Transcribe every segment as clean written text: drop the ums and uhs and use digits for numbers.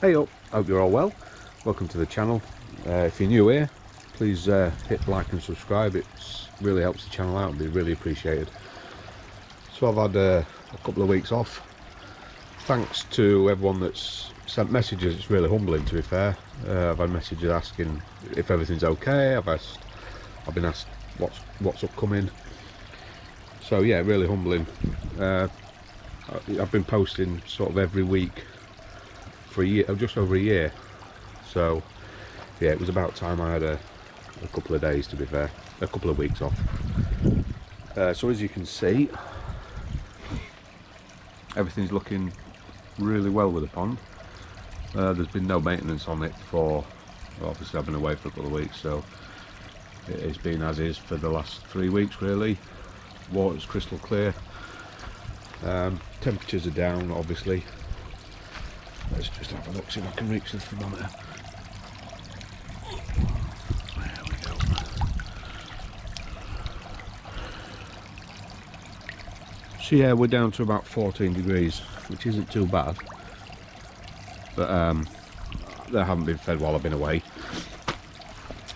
Hey up, hope you're all well. Welcome to the channel. If you're new here, please hit like and subscribe. It really helps the channel out and be really appreciated. So I've had a couple of weeks off. Thanks to everyone that's sent messages. It's really humbling, to be fair. I've had messages asking if everything's okay. I've been asked what's upcoming. So yeah, really humbling. I've been posting sort of every week for a year, just over a year. So yeah, it was about time I had a couple of days, to be fair, a couple of weeks off. So as you can see, everything's looking really well with the pond. There's been no maintenance on it for, well, obviously I've been away for a couple of weeks, so it's been as is for the last 3 weeks really. Water's crystal clear. Temperatures are down, obviously. Let's just have a look, see if I can reach the thermometer. There we go. So yeah, we're down to about 14 degrees, which isn't too bad. But they haven't been fed while I've been away.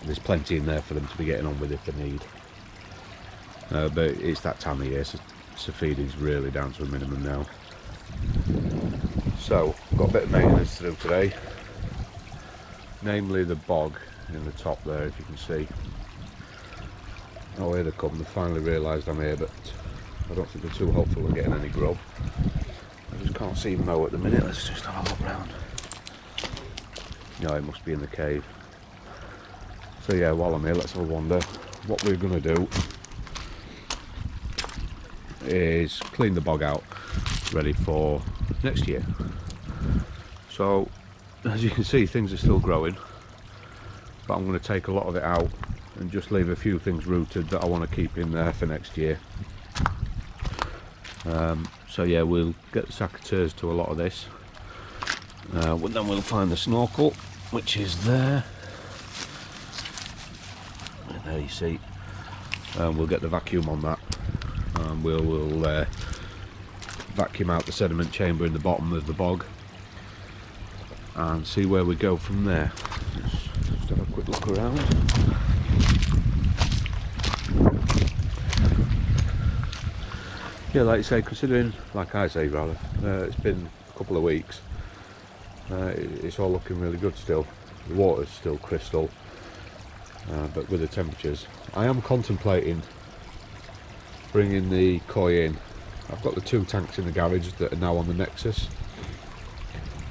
There's plenty in there for them to be getting on with if they need. But it's that time of year, so feeding's really down to a minimum now. So, got a bit of maintenance to do today, namely the bog in the top there, if you can see. Oh, here they come. They finally realised I'm here, but I don't think they're too hopeful of getting any grub. I just can't see Mo at the minute. Let's just have a look round. No, it must be in the cave. So yeah, while I'm here, let's have a wander. What we're going to do is clean the bog out, ready for next year. So as you can see, things are still growing, but I'm going to take a lot of it out and just leave a few things rooted that I want to keep in there for next year. So yeah, we'll get the secateurs to a lot of this, then we'll find the snorkel, which is there. And there you see, we'll get the vacuum on that, and we'll vacuum out the sediment chamber in the bottom of the bog and see where we go from there. Let's just have a quick look around. Yeah, like you say, considering, like I say rather, it's been a couple of weeks, it's all looking really good still. The water's still crystal, but with the temperatures, I am contemplating bringing the koi in. I've got the 2 tanks in the garage that are now on the Nexus.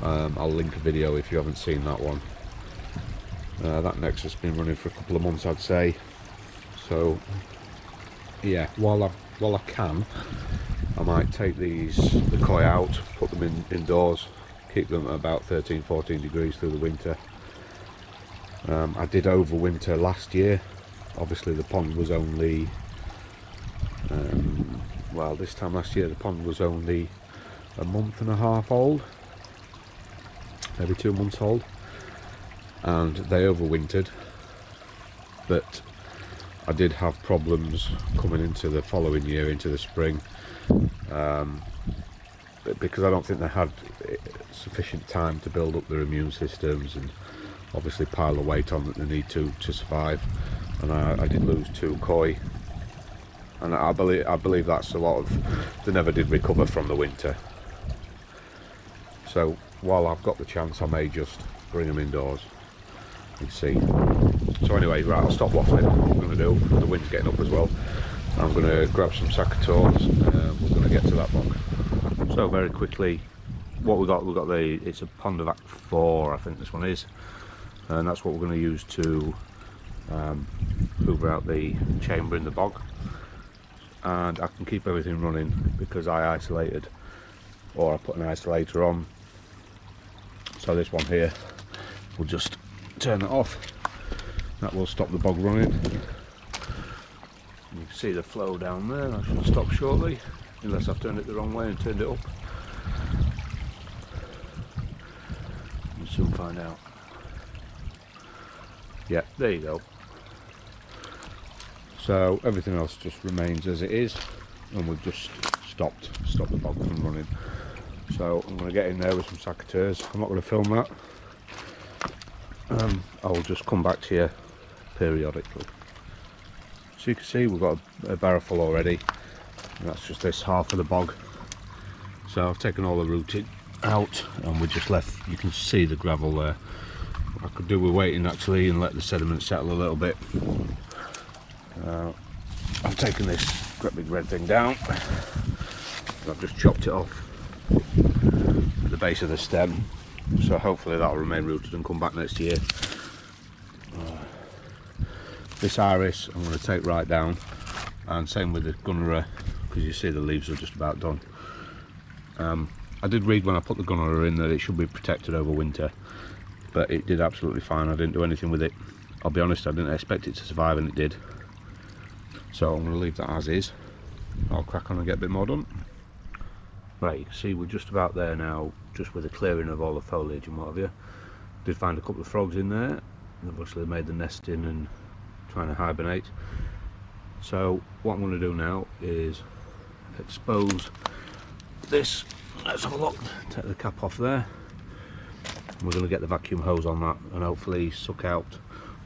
I'll link a video if you haven't seen that one. That Nexus has been running for a couple of months, I'd say. So yeah, while I can, I might take the koi out, put them indoors, keep them at about 13-14 degrees through the winter. I did overwinter last year. Obviously the pond was only well, this time last year the pond was only a month and a half old, maybe 2 months old, and they overwintered. But I did have problems coming into the following year, into the spring, because I don't think they had sufficient time to build up their immune systems and obviously pile the weight on that they need to survive. And I did lose 2 koi, and I believe that's a lot of, they never did recover from the winter. So while I've got the chance, I may just bring them indoors and see. So anyway, right, I'll stop waffling. What I'm going to do, the wind's getting up as well, I'm going to grab some secateurs, we're going to get to that bog. So very quickly, what we've got it's a Pond of Act 4, I think this one is, and that's what we're going to use to hoover out the chamber in the bog. And I can keep everything running because I isolated, or I put an isolator on. So this one here, we'll just turn it off. That will stop the bog running. You can see the flow down there. That should stop shortly, unless I've turned it the wrong way and turned it up. We'll soon find out. Yeah, there you go. So everything else just remains as it is, and we've just stopped the bog from running. So I'm going to get in there with some secateurs. I'm not going to film that. I'll just come back to you periodically. So you can see we've got a barrow full already, and that's just this half of the bog. So I've taken all the rooting out and we just left, you can see the gravel there. I could do with waiting actually and let the sediment settle a little bit. I'm taking this great big red thing down. I've just chopped it off at the base of the stem, so hopefully that'll remain rooted and come back next year. This iris I'm going to take right down, and same with the gunnera, because you see the leaves are just about done. I did read when I put the gunnera in that it should be protected over winter, but it did absolutely fine. I didn't do anything with it. I'll be honest, I didn't expect it to survive, and it did. So I'm going to leave that as is. I'll crack on and get a bit more done. Right, you can see we're just about there now, just with the clearing of all the foliage and what have you. Did find a couple of frogs in there. They've obviously made the nest in and trying to hibernate. So what I'm going to do now is expose this. Let's have a look. Take the cap off there. We're going to get the vacuum hose on that and hopefully suck out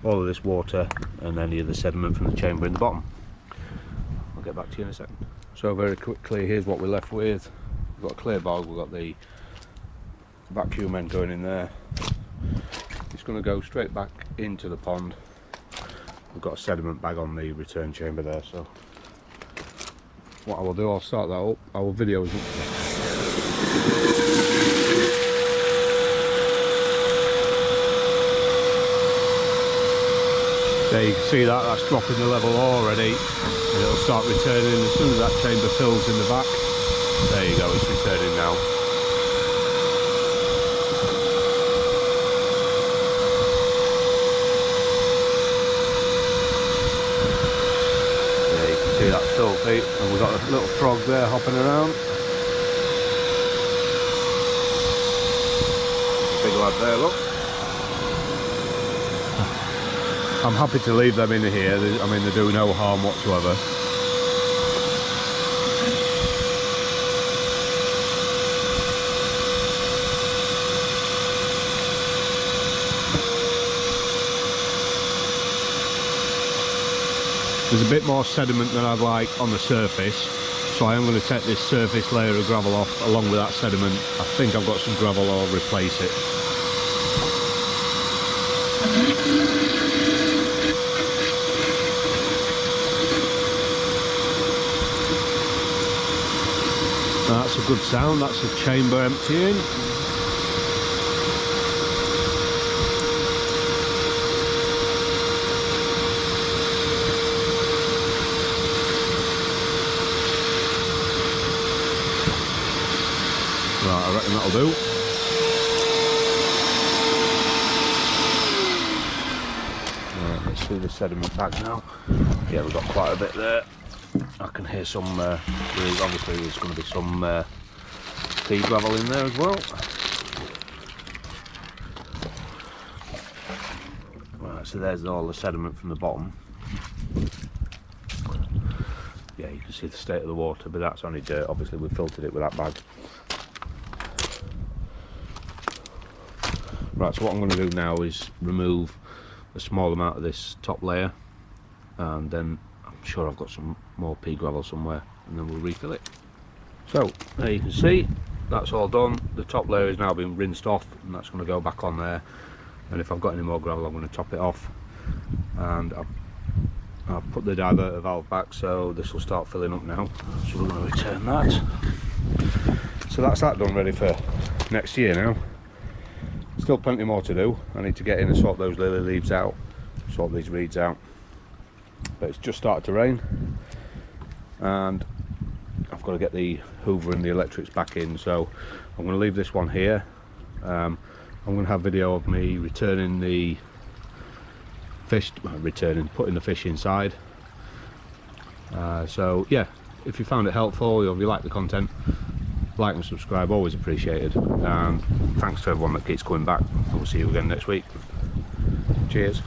all of this water and any of the sediment from the chamber in the bottom. I'll get back to you in a second. So very quickly, here's what we're left with. We've got a clear bog, we've got the vacuum end going in there. It's going to go straight back into the pond. We've got a sediment bag on the return chamber there, so what I will do, I'll start that up. I will video as much. There you can see that, that's dropping the level already, and it'll start returning as soon as that chamber fills in the back. There you go, it's returning now. There you can see that's filthy, and we've got a little frog there hopping around. Big lad there, look. I'm happy to leave them in here. I mean, they do no harm whatsoever. There's a bit more sediment than I'd like on the surface, so I am going to take this surface layer of gravel off along with that sediment. I think I've got some gravel, I'll replace it. That's a good sound, that's the chamber emptying. Right, I reckon that'll do. Right, let's see the sediment bag now. Yeah, we've got quite a bit there. I can hear some, obviously there's going to be some pea gravel in there as well. Right, so there's all the sediment from the bottom. Yeah, you can see the state of the water, but that's only dirt. Obviously we filtered it with that bag. Right, so what I'm going to do now is remove a small amount of this top layer, and then I'm sure I've got some more pea gravel somewhere, and then we'll refill it. So there you can see that's all done. The top layer has now been rinsed off, and that's going to go back on there, and if I've got any more gravel I'm going to top it off, and I've put the diverter valve back, so this will start filling up now. So we're going to return that. So that's that done, ready for next year now. Still plenty more to do. I need to get in and sort those lily leaves out, sort these reeds out. But it's just started to rain, and I've got to get the hoover and the electrics back in, so I'm going to leave this one here. I'm going to have video of me returning the fish, putting the fish inside. So yeah, if you found it helpful or if you like the content, like and subscribe, always appreciated, and thanks to everyone that keeps coming back, and we'll see you again next week. Cheers.